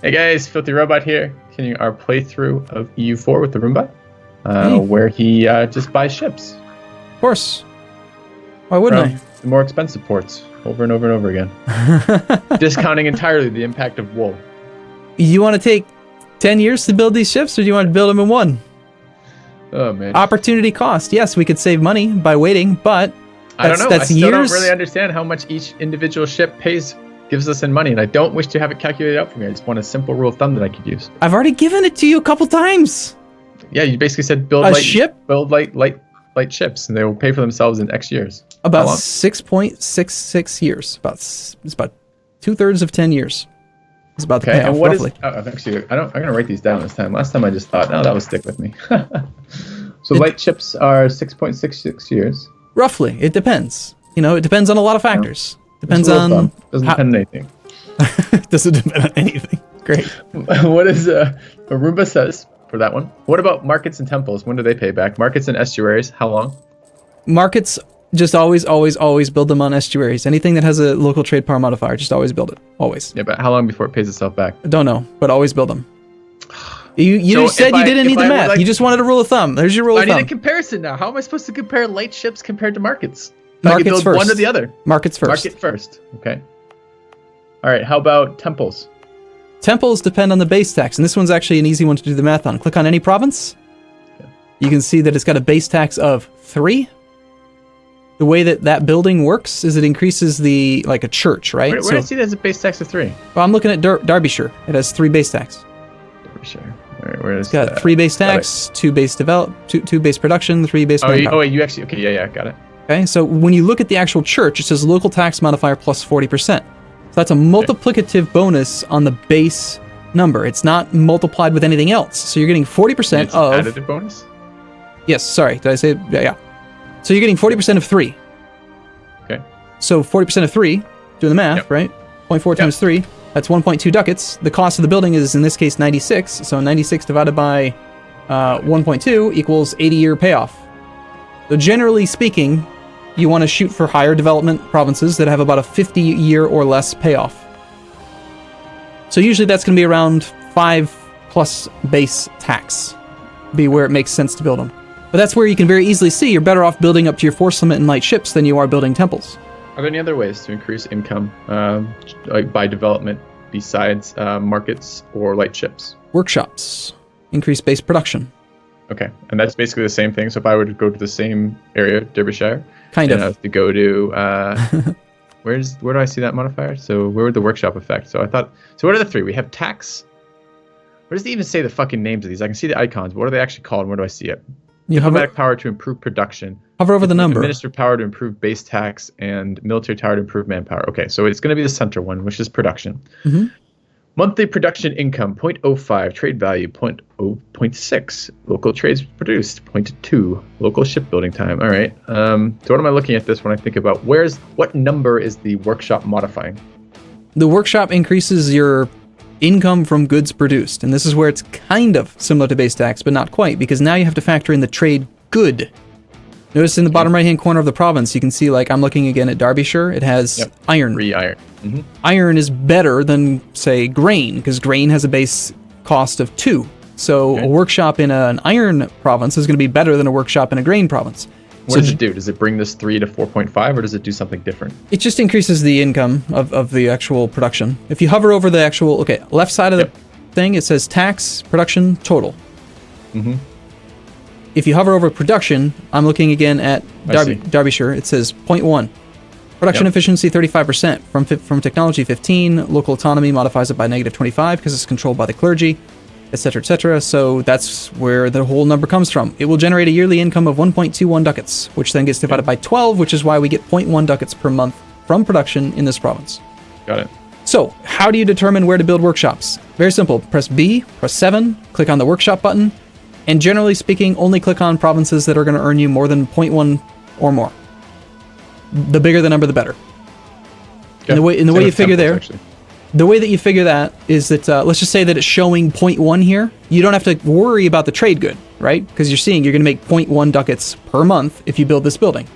Hey guys, FilthyRobot here, continuing our playthrough of EU4 with Arumba, Hey. where he just buys ships. Of course. Why wouldn't from the more expensive ports, over and over and over again. I? Discounting entirely the impact of wool. You want to take 10 years to build these ships, or do you want to build them in one? Oh man. Opportunity cost. Yes, we could save money by waiting, but I don't know. That's I still years. don't really understand how much each individual ship gives us in money, and I don't wish to have it calculated out for me. I just want a simple rule of thumb that I could use. I've already given it to you a couple times. Yeah, you basically said build A ship? build light ships, and they will pay for themselves in X years. About 6.66 years. It's about 2/3 of 10 years. It's about the Okay, payoff, and what roughly. actually, I'm gonna write these down this time. Last time I just thought, no, that would stick with me. So light ships are 6.66 years. Roughly, it depends. You know, it depends on a lot of factors. Depends It's a rule of on thumb. Doesn't depend on anything. doesn't depend on anything. Great. What is Arumba says for that one? What about markets and temples? When do they pay back? Markets and estuaries, how long? Markets, just always build them on estuaries. Anything that has a local trade power modifier, just always build it. Always. Yeah, but how long before it pays itself back? I don't know, but always build them. You So just said you didn't need the I would math. like- You just wanted a rule of thumb. There's your rule I of need a thumb. comparison now. How am I supposed to compare light ships compared to markets? If I could Markets build first. one or the other. Markets first. Market first. Okay. All right. How about temples? Temples depend on the base tax, and this one's actually an easy one to do the math on. Click on any province. Okay. You can see that it's got a base tax of 3. The way that building works is it increases like a church, right? Where do I see that as a base tax of 3? Well, I'm looking at Derbyshire. It has 3 base tax. Sure. All right, where is It's got 3 base tax, 2 base two base production, 3 base manpower. you actually, okay, yeah, got it. Okay, so when you look at the actual church, it says local tax modifier plus 40%. So that's a multiplicative bonus on the base number. It's not multiplied with anything else. So you're getting 40% It's an of... additive bonus? Yes, sorry, did I say... Yeah. So you're getting 40% of 3. Okay. So 40% of 3, doing the math, right? 0.4 times 3, that's 1.2 ducats. The cost of the building is, in this case, 96. So 96 divided by 1.2 equals 80-year payoff. So generally speaking, you want to shoot for higher development provinces that have about a 50-year or less payoff. So usually that's going to be around 5+ base tax, be where it makes sense to build them. But that's where you can very easily see you're better off building up to your force limit in light ships than you are building temples. Are there any other ways to increase income like by development besides markets or light ships? Workshops. Increase base production. Okay, and that's basically the same thing. So if I were to go to the same area, Derbyshire, Kind and I of. have to go to where do I see that modifier? So where would the workshop affect? So I thought. So what are the 3? We have tax. Where does it even say the fucking names of these? I can see the icons. But what are they actually called? And where do I see it? You Diplomatic power to improve production. hover over the number. Administrative power to improve base tax, and military power to improve manpower. Okay, so it's going to be the center one, which is production. Mm-hmm. Monthly production income 0.05, trade value 0.6, local trades produced 0.2, local shipbuilding time. All right. So what am I looking at this when I think about what number is the workshop modifying? The workshop increases your income from goods produced, and this is where it's kind of similar to base tax, but not quite, because now you have to factor in the trade good. Notice in the bottom right-hand corner of the province, you can see, like, I'm looking again at Derbyshire, it has iron. 3 iron. Mm-hmm. Iron is better than, say, grain, because grain has a base cost of 2. So a workshop in an iron province is going to be better than a workshop in a grain province. What does it do? Does it bring this 3 to 4.5, or does it do something different? It just increases the income of the actual production. If you hover over the actual, left side of the thing, it says tax, production, total. Mm-hmm. If you hover over production, I'm looking again at see. Derbyshire, it says 0.1. Production efficiency 35%, from technology 15, local autonomy modifies it by -25 because it's controlled by the clergy, etc., etc. So that's where the whole number comes from. It will generate a yearly income of 1.21 ducats, which then gets divided by 12, which is why we get 0.1 ducats per month from production in this province. Got it. So, how do you determine where to build workshops? Very simple. Press B, press 7, click on the workshop button, and generally speaking, only click on provinces that are going to earn you more than 0.1 or more. The bigger the number, the better. Okay. And the way you figure temples, there, the way that you figure that is that, let's just say that it's showing 0.1 here. You don't have to worry about the trade good, right? Because you're going to make 0.1 ducats per month if you build this building.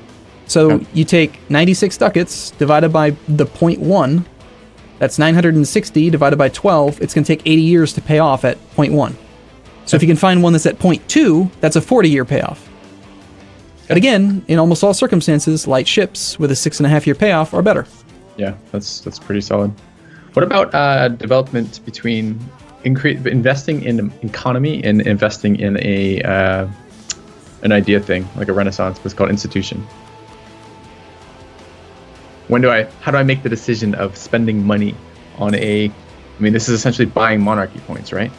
So you take 96 ducats divided by the 0.1, That's 960 divided by 12. It's going to take 80 years to pay off at 0.1. So if you can find one that's at 0.2, that's a 40-year payoff. But again, in almost all circumstances, light ships with a 6.5-year payoff are better. Yeah, that's pretty solid. What about development between investing in economy and investing in an idea thing, like a Renaissance, what's called institution? How do I make the decision of spending money on this is essentially buying monarchy points, right?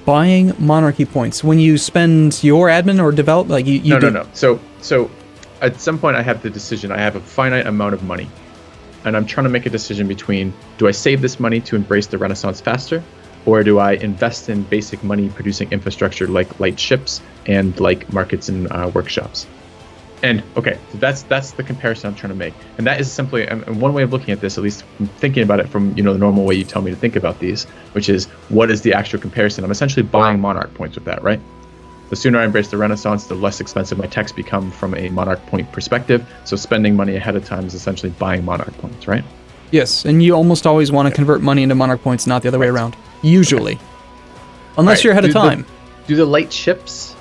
Buying monarchy points. When you spend your admin or develop, like you No. So at some point I have the decision, I have a finite amount of money, and I'm trying to make a decision between, do I save this money to embrace the Renaissance faster, or do I invest in basic money producing infrastructure like light ships and like markets and workshops? And okay, so that's the comparison I'm trying to make. And that is simply, and one way of looking at this, at least thinking about it from the normal way you tell me to think about these, which is, what is the actual comparison? I'm essentially buying monarch points with that, right? The sooner I embrace the Renaissance, the less expensive my techs become from a monarch point perspective. So spending money ahead of time is essentially buying monarch points, right? Yes, and you almost always want to convert money into monarch points, not the other way around. Usually. Unless you're ahead of time. Do the light ships...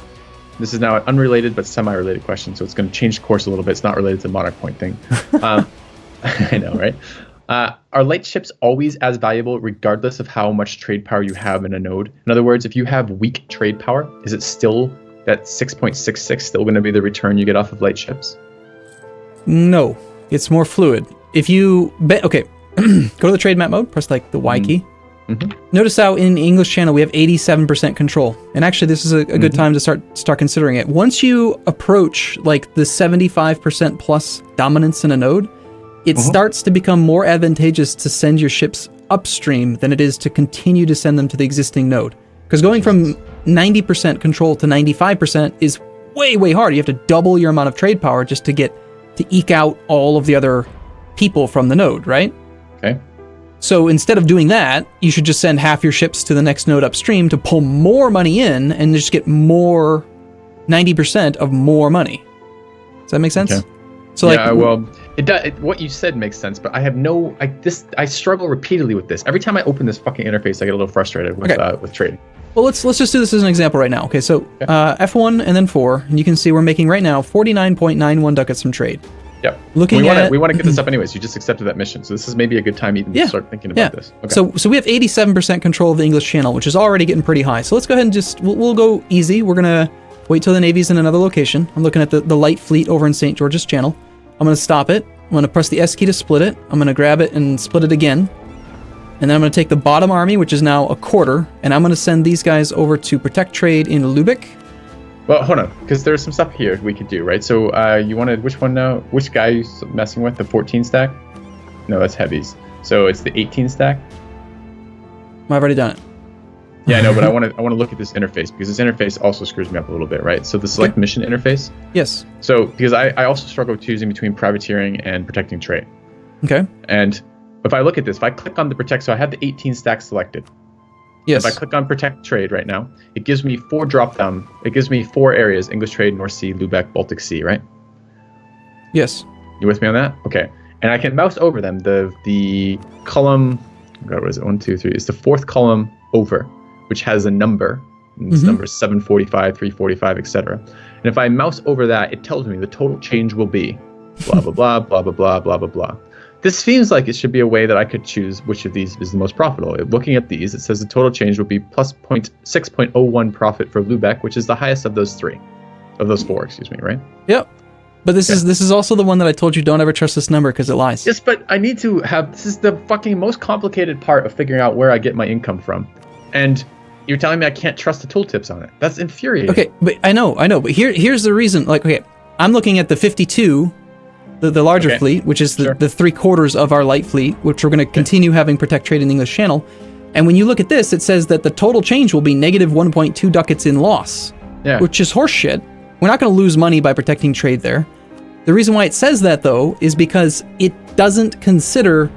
This is now an unrelated but semi-related question, so it's going to change course a little bit. It's not related to the monarch point thing. I know, right? Are light ships always as valuable regardless of how much trade power you have in a node? In other words, if you have weak trade power, is it still that 6.66 still going to be the return you get off of light ships? No, it's more fluid. If you... go to the trade map mode, press like the Y key. Mm-hmm. Notice how in English channel we have 87% control, and actually this is a good time to start considering it. Once you approach like the 75% plus dominance in a node, it starts to become more advantageous to send your ships upstream than it is to continue to send them to the existing node. Because going from 90% control to 95% is way hard. You have to double your amount of trade power just to eke out all of the other people from the node, right? Okay. So instead of doing that, you should just send half your ships to the next node upstream to pull more money in and just get more, 90% of more money. Does that make sense? Okay. So it does. What you said makes sense, but I have I struggle repeatedly with this. Every time I open this fucking interface, I get a little frustrated with trading. Well, let's just do this as an example right now. Okay, so F1 and then 4, and you can see we're making right now 49.91 ducats from trade. Yep. We want to get this up anyways. You just accepted that mission, so this is maybe a good time even to start thinking about this. Okay. So we have 87% control of the English channel, which is already getting pretty high. So let's go ahead and we'll go easy. We're gonna wait till the Navy's in another location. I'm looking at the light fleet over in St. George's Channel. I'm gonna stop it. I'm gonna press the S key to split it. I'm gonna grab it and split it again. And then I'm gonna take the bottom army, which is now a quarter, and I'm gonna send these guys over to protect trade in Lubeck. Well, hold on, because there's some stuff here we could do, right? So you wanted which one now? Which guy are you messing with? The 14 stack? No, that's heavies. So it's the 18 stack? I've already done it. Yeah, I know, but I want to look at this interface, because this interface also screws me up a little bit, right? So the select mission interface. Yes. So because I also struggle with choosing between privateering and protecting trade. Okay. And if I look at this, if I click on the protect, so I have the 18 stack selected. Yes. If I click on protect trade right now, it gives me 4 drop down. It gives me 4 areas: English trade, North Sea, Lubeck, Baltic Sea, right? Yes. You with me on that? Okay. And I can mouse over them. The column, God, what is it? 1, 2, 3. It's the 4th column over, which has a number. And this number is 745, 345, etc. And if I mouse over that, it tells me the total change will be blah blah blah blah blah blah blah blah blah. This seems like it should be a way that I could choose which of these is the most profitable. Looking at these, it says the total change will be plus 6.01 profit for Lubeck, which is the highest of those 4, excuse me, right? Yep. But this is also the one that I told you don't ever trust this number because it lies. Yes, but I need to have, this is the fucking most complicated part of figuring out where I get my income from. And you're telling me I can't trust the tooltips on it. That's infuriating. Okay, but I know, but here's the reason. Like, okay, I'm looking at the 52, the larger fleet, which is the 3/4 of our light fleet, which we're going to continue having protect trade in the English Channel. And when you look at this, it says that the total change will be negative 1.2 ducats in loss, which is horseshit. We're not going to lose money by protecting trade there. The reason why it says that, though, is because it doesn't consider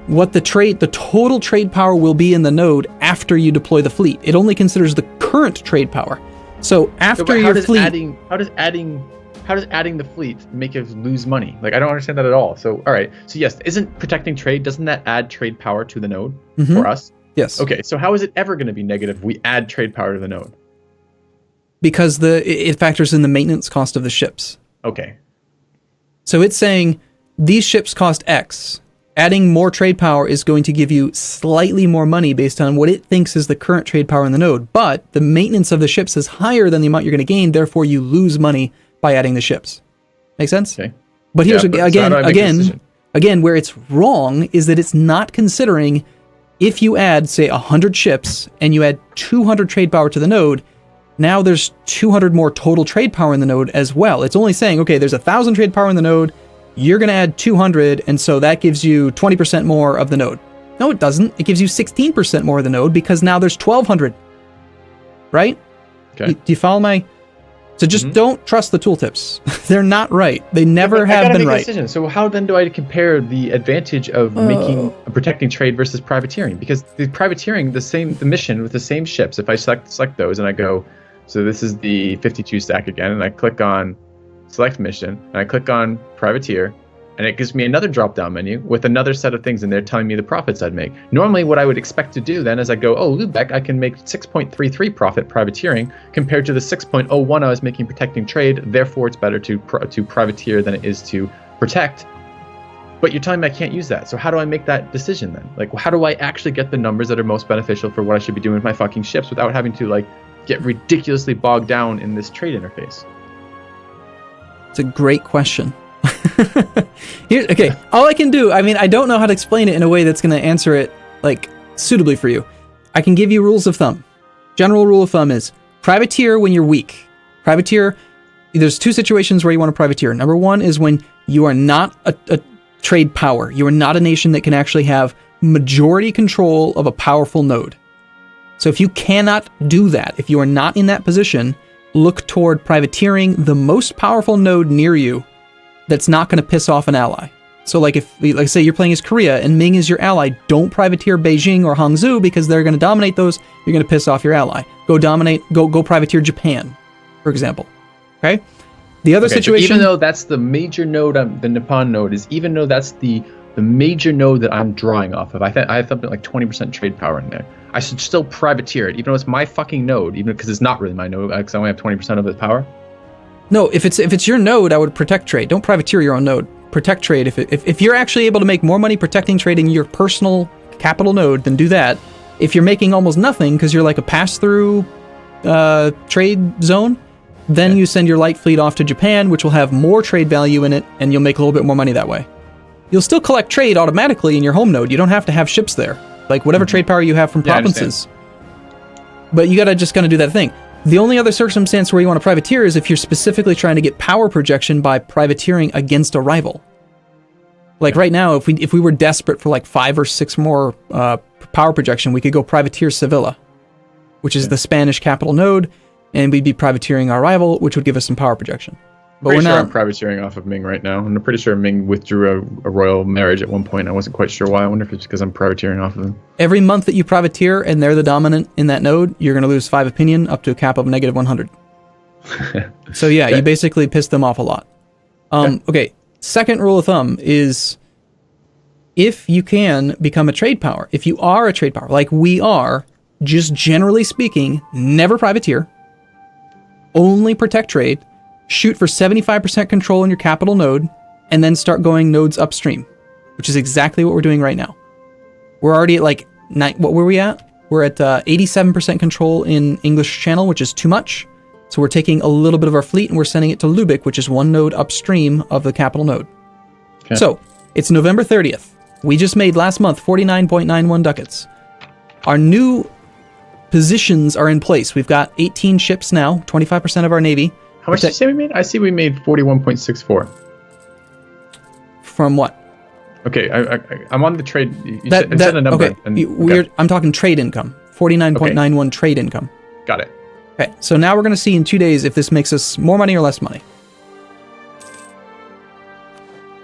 what the total trade power will be in the node after you deploy the fleet. It only considers the current trade power. So after your fleet... How does adding how does adding the fleet make us lose money? Like, I don't understand that at all. So, all right. So yes, isn't protecting trade, doesn't that add trade power to the node for us? Yes. Okay. So how is it ever going to be negative if we add trade power to the node? Because it factors in the maintenance cost of the ships. Okay. So it's saying these ships cost X. Adding more trade power is going to give you slightly more money based on what it thinks is the current trade power in the node. But the maintenance of the ships is higher than the amount you're going to gain. Therefore, you lose money by adding the ships. Make sense? Okay. But here's again, where it's wrong is that it's not considering if you add, say, 100 ships and you add 200 trade power to the node, now there's 200 more total trade power in the node as well. It's only saying, okay, there's 1,000 trade power in the node, you're going to add 200, and so that gives you 20% more of the node. No, it doesn't. It gives you 16% more of the node because now there's 1,200. Right? Okay. Do you follow my... So just don't trust the tooltips. They're not right. They never have been right. Decision. So how then do I compare the advantage of protecting trade versus privateering? Because the privateering, the mission with the same ships, if I select those and I go, so this is the 52 stack again, and I click on select mission, and I click on privateer, and it gives me another drop-down menu with another set of things in there telling me the profits I'd make. Normally what I would expect to do then is I go, oh, Lubeck, I can make 6.33 profit privateering compared to the 6.01 I was making protecting trade, therefore it's better to privateer than it is to protect. But you're telling me I can't use that, so how do I make that decision then? Like, how do I actually get the numbers that are most beneficial for what I should be doing with my fucking ships without having to, like, get ridiculously bogged down in this trade interface? It's a great question. Okay, all I can do, I mean, I don't know how to explain it in a way that's going to answer it, like, suitably for you. I can give you rules of thumb. General rule of thumb is privateer when you're weak. Privateer, there's two situations where you want to privateer. Number one is when you are not a trade power. You are not a nation that can actually have majority control of a powerful node. So if you cannot do that, if you are not in that position, look toward privateering the most powerful node near you that's not going to piss off an ally. So like say you're playing as Korea and Ming is your ally, don't privateer Beijing or Hangzhou because they're going to dominate those. You're going to piss off your ally. Go privateer Japan, for example. Okay? The other situation... Even though that's the major node, the Nippon node is, even though that's the major node that I'm drawing off of, I have something like 20% trade power in there. I should still privateer it, even though it's my fucking node, even because it's not really my node, because I only have 20% of its power. No, if it's your node, I would protect trade. Don't privateer your own node. Protect trade. If you're actually able to make more money protecting trade in your personal capital node, then do that. If you're making almost nothing because you're like a pass-through trade zone, then you send your light fleet off to Japan, which will have more trade value in it, and you'll make a little bit more money that way. You'll still collect trade automatically in your home node. You don't have to have ships there. Like whatever trade power you have from provinces. But you just gotta do that thing. The only other circumstance where you want to privateer is if you're specifically trying to get power projection by privateering against a rival. Like right now, if we were desperate for like 5 or 6 more power projection, we could go privateer Sevilla, which is the Spanish capital node, and we'd be privateering our rival, which would give us some power projection. But I'm privateering off of Ming right now. I'm pretty sure Ming withdrew a royal marriage at one point. I wasn't quite sure why. I wonder if it's because I'm privateering off of him. Every month that you privateer and they're the dominant in that node, you're going to lose 5 opinion up to a cap of negative 100. So yeah, you basically piss them off a lot. Okay, second rule of thumb is if you can become a trade power, if you are a trade power, like we are, just generally speaking, never privateer, only protect trade, shoot for 75% control in your capital node, and then start going nodes upstream, which is exactly what we're doing right now. We're already at like, what were we at? We're at 87% control in English Channel, which is too much. So we're taking a little bit of our fleet and we're sending it to Lübeck, which is one node upstream of the capital node. Okay. So it's November 30th. We just made last month 49.91 ducats. Our new positions are in place. We've got 18 ships now, 25% of our navy. How much did you say we made? I see we made 41.64. From what? Okay, I'm on the trade. You said a number. Okay, and, I'm talking trade income. 49.91 trade income. Got it. Okay, so now we're going to see in 2 days if this makes us more money or less money.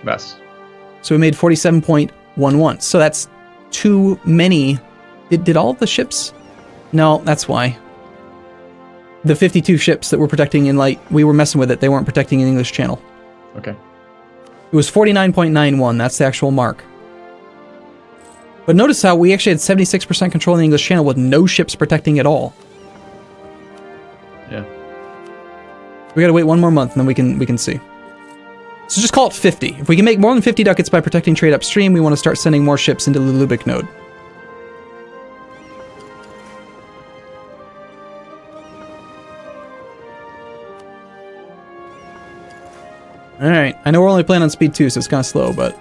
Less. So we made 47.11. So that's too many. Did all of the ships? No, that's why. The 52 ships that were protecting in light, we were messing with it. They weren't protecting in English Channel. Okay. It was 49.91. That's the actual mark. But notice how we actually had 76% control in the English Channel with no ships protecting at all. Yeah. We gotta wait one more month and then we can see. So just call it 50. If we can make more than 50 ducats by protecting trade upstream, we want to start sending more ships into the Lubick node. Alright, I know we're only playing on speed 2, so it's kind of slow, but...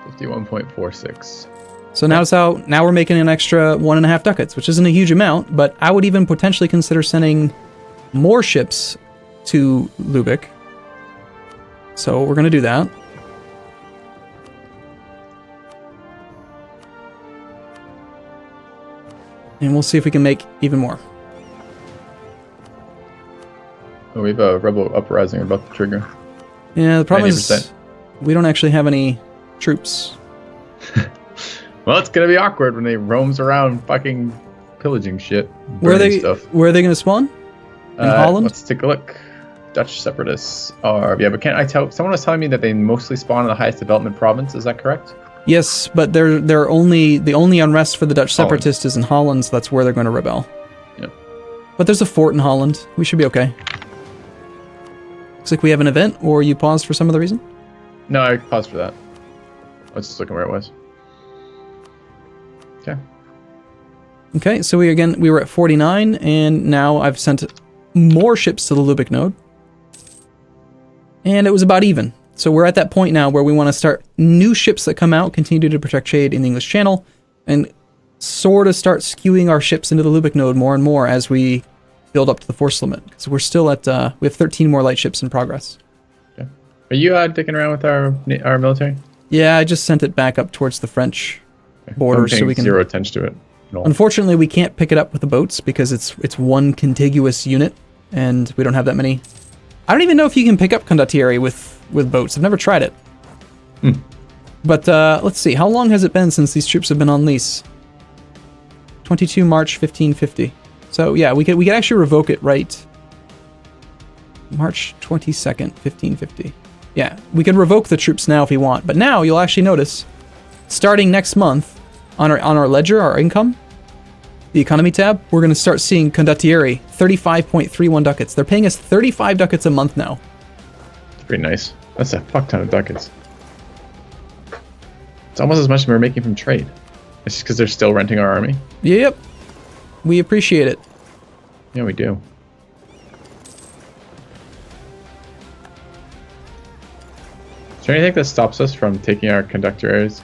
51.46. So now we're making an extra 1.5 ducats, which isn't a huge amount, but I would even potentially consider sending more ships to Lubick. So we're going to do that. And we'll see if we can make even more. Oh, we have a rebel uprising about to trigger. Yeah, the problem 90%. is we don't actually have any troops. Well, it's going to be awkward when they roams around fucking pillaging shit. Where are they going to spawn? In Holland? Let's take a look. Dutch separatists are... Yeah, but can't I tell... Someone was telling me that they mostly spawn in the highest development province. Is that correct? Yes, but they're only... The only unrest for the Dutch separatists is in Holland, so that's where they're going to rebel. Yeah. But there's a fort in Holland. We should be okay. Looks like we have an event, or you paused for some other reason? No, I paused for that. I was just looking where it was. Okay. Okay, so we were at 49, and now I've sent more ships to the Lubick node. And it was about even. So we're at that point now where we want to start new ships that come out, continue to protect trade in the English Channel, and sort of start skewing our ships into the Lubick node more and more as we build up to the force limit. Because we're still at, we have 13 more light ships in progress. Okay. Are you dicking around with our military? Yeah, I just sent it back up towards the French border so we can... zero attention to it. No. Unfortunately, we can't pick it up with the boats because it's one contiguous unit, and we don't have that many. I don't even know if you can pick up condottieri with boats. I've never tried it. But let's see. How long has it been since these troops have been on lease? 22 March 1550. So yeah, we could actually revoke it right. March 22nd, 1550. Yeah, we can revoke the troops now if we want. But now you'll actually notice, starting next month, on our ledger, our income, the economy tab, we're going to start seeing condottieri 35.31 ducats. They're paying us 35 ducats a month now. It's pretty nice. That's a fuck ton of ducats. It's almost as much as we're making from trade. It's just because they're still renting our army. Yep. We appreciate it. Yeah, we do. Is there anything that stops us from taking our conductors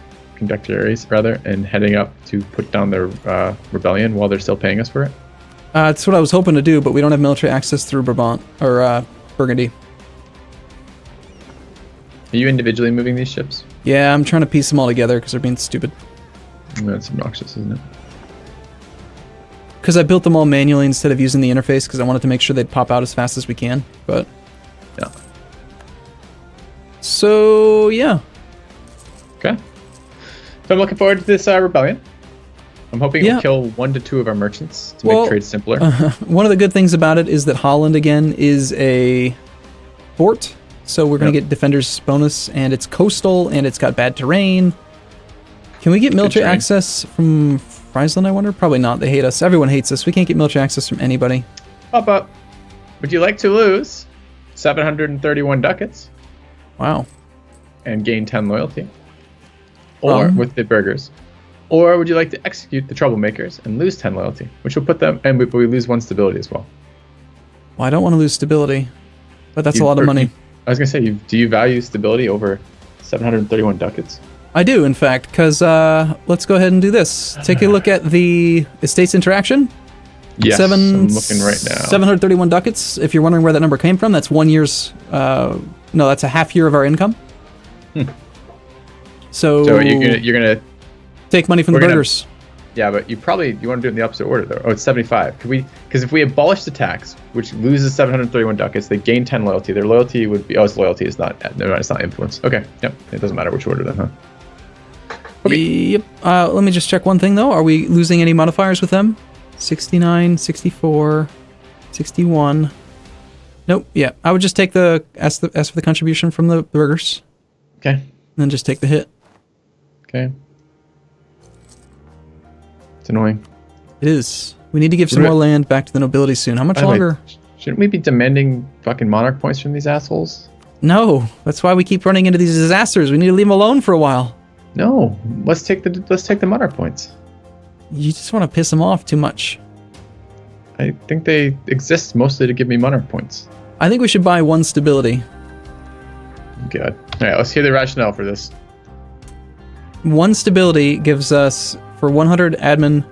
rather, and heading up to put down their rebellion while they're still paying us for it? That's what I was hoping to do, but we don't have military access through Brabant or Burgundy. Are you individually moving these ships? Yeah, I'm trying to piece them all together because they're being stupid. That's obnoxious, isn't it? Because I built them all manually instead of using the interface because I wanted to make sure they'd pop out as fast as we can. But yeah. So yeah. Okay. So I'm looking forward to this rebellion. I'm hoping it'll kill 1 to 2 of our merchants to make trade simpler. One of the good things about it is that Holland again is a port, so we're going to get defenders bonus, and it's coastal and it's got bad terrain. Can we get military access from Friesland, I wonder? Probably not. They hate us. Everyone hates us. We can't get military access from anybody. But would you like to lose 731 ducats? Wow. And gain 10 loyalty? Or with the burghers? Or would you like to execute the troublemakers and lose 10 loyalty, which will put them, and we lose 1 stability as well? Well, I don't want to lose stability, but that's a lot of money. I was going to say, do you value stability over 731 ducats? I do, in fact, because let's go ahead and do this. Take a look at the estates interaction. Yes, I'm looking right now. 731 ducats. If you're wondering where that number came from, that's 1 year's... no, that's a half year of our income. So you're gonna take money from the burghers. Yeah, but you want to do it in the opposite order though. Oh, it's 75. Because if we abolish the tax, which loses 731 ducats, they gain 10 loyalty. Their loyalty would be loyalty is not. No, it's not influence. Okay, yep. It doesn't matter which order then, huh? Okay. Yep. Let me just check one thing though. Are we losing any modifiers with them? 69, 64. 61. Nope. Yeah, I would just take the S for the contribution from the burgers. Okay. And then just take the hit. Okay. It's annoying. It is. We need to give some more land back to the nobility soon. How much longer? Shouldn't we be demanding fucking monarch points from these assholes? No, that's why we keep running into these disasters. We need to leave them alone for a while. No, let's take the monarch points. You just want to piss them off too much. I think they exist mostly to give me monarch points. I think we should buy 1 stability. Good. All right, let's hear the rationale for this. 1 stability gives us, for 100 admin,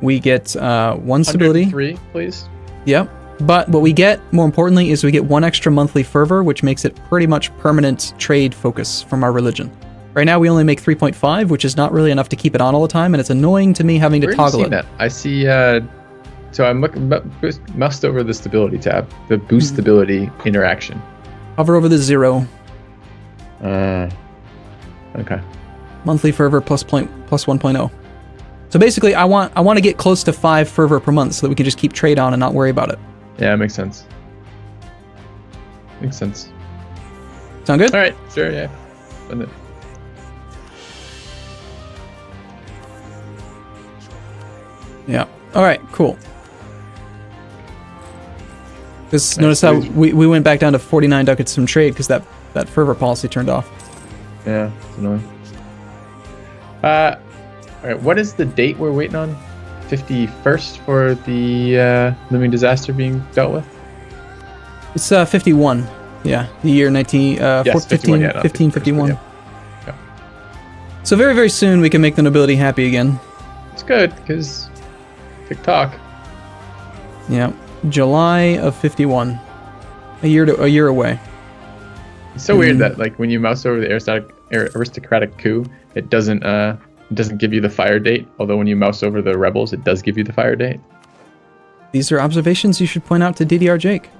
we get 1 stability. 3, please. Yep. But what we get, more importantly, is we get 1 extra monthly fervor, which makes it pretty much permanent trade focus from our religion. Right now, we only make 3.5, which is not really enough to keep it on all the time, and it's annoying to me having to toggle it. That? I see. So I'm looking, moused over the stability tab, the boost stability interaction. Hover over the 0. Okay. Monthly fervor plus 1.0. So basically, I want to get close to 5 fervor per month so that we can just keep trade on and not worry about it. Yeah, makes sense. Makes sense. Sound good? All right. Sure. Yeah. Send it. Yeah. All right. Cool. Because notice how we went back down to 49 ducats from trade because that fervor policy turned off. Yeah, it's annoying. All right. What is the date we're waiting on? 51st for the looming disaster being dealt with? It's 51. Yeah, the year 1551. Yeah. So very, very soon we can make the nobility happy again. It's good because TikTok. Yeah, July of 51. A year away. It's so weird that like when you mouse over the aristocratic coup, it doesn't give you the fire date. Although when you mouse over the rebels, it does give you the fire date. These are observations you should point out to DDR Jake.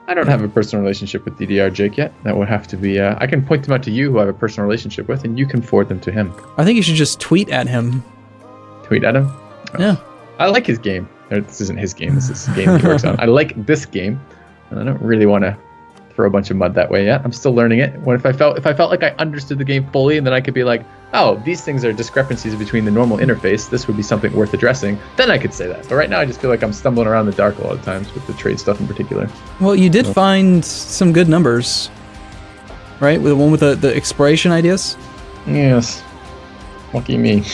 I don't have a personal relationship with DDR Jake yet. That would have to be. I can point them out to you who I have a personal relationship with, and you can forward them to him. I think you should just tweet at him. Tweet at him? Oh. Yeah. I like his game. This isn't his game. This is a game he works on. I like this game, and I don't really want to throw a bunch of mud that way yet. I'm still learning it. What if I felt like I understood the game fully, and then I could be like, oh, these things are discrepancies between the normal interface. This would be something worth addressing. Then I could say that. But right now, I just feel like I'm stumbling around in the dark a lot of times with the trade stuff in particular. Well, you did find some good numbers, right? With the one with the exploration ideas. Yes. Lucky me.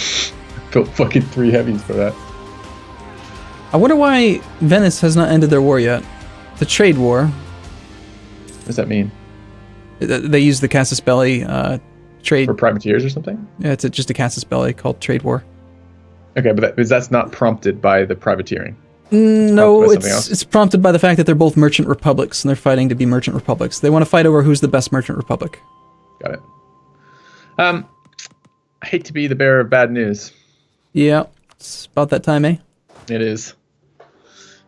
Built fucking 3 heavies for that. I wonder why Venice has not ended their war yet. The trade war. What does that mean? They use the Casus Belli trade. For privateers or something? Yeah, it's just a Casus Belli called trade war. Okay, but that's not prompted by the privateering. No, it's prompted by the fact that they're both merchant republics and they're fighting to be merchant republics. They want to fight over who's the best merchant republic. Got it. I hate to be the bearer of bad news. Yeah, it's about that time, eh? It is.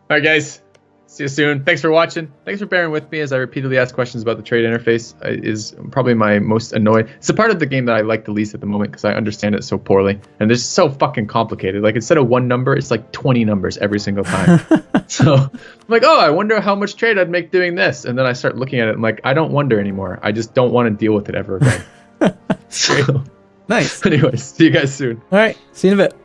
All right, guys. See you soon. Thanks for watching. Thanks for bearing with me as I repeatedly ask questions about the trade interface. Is probably my most annoying. It's a part of the game that I like the least at the moment because I understand it so poorly. And it's so fucking complicated. Like instead of 1 number, it's like 20 numbers every single time. So I'm like, oh, I wonder how much trade I'd make doing this. And then I start looking at it and like, I don't wonder anymore. I just don't want to deal with it ever again. So, nice. Anyways, see you guys soon. All right. See you in a bit.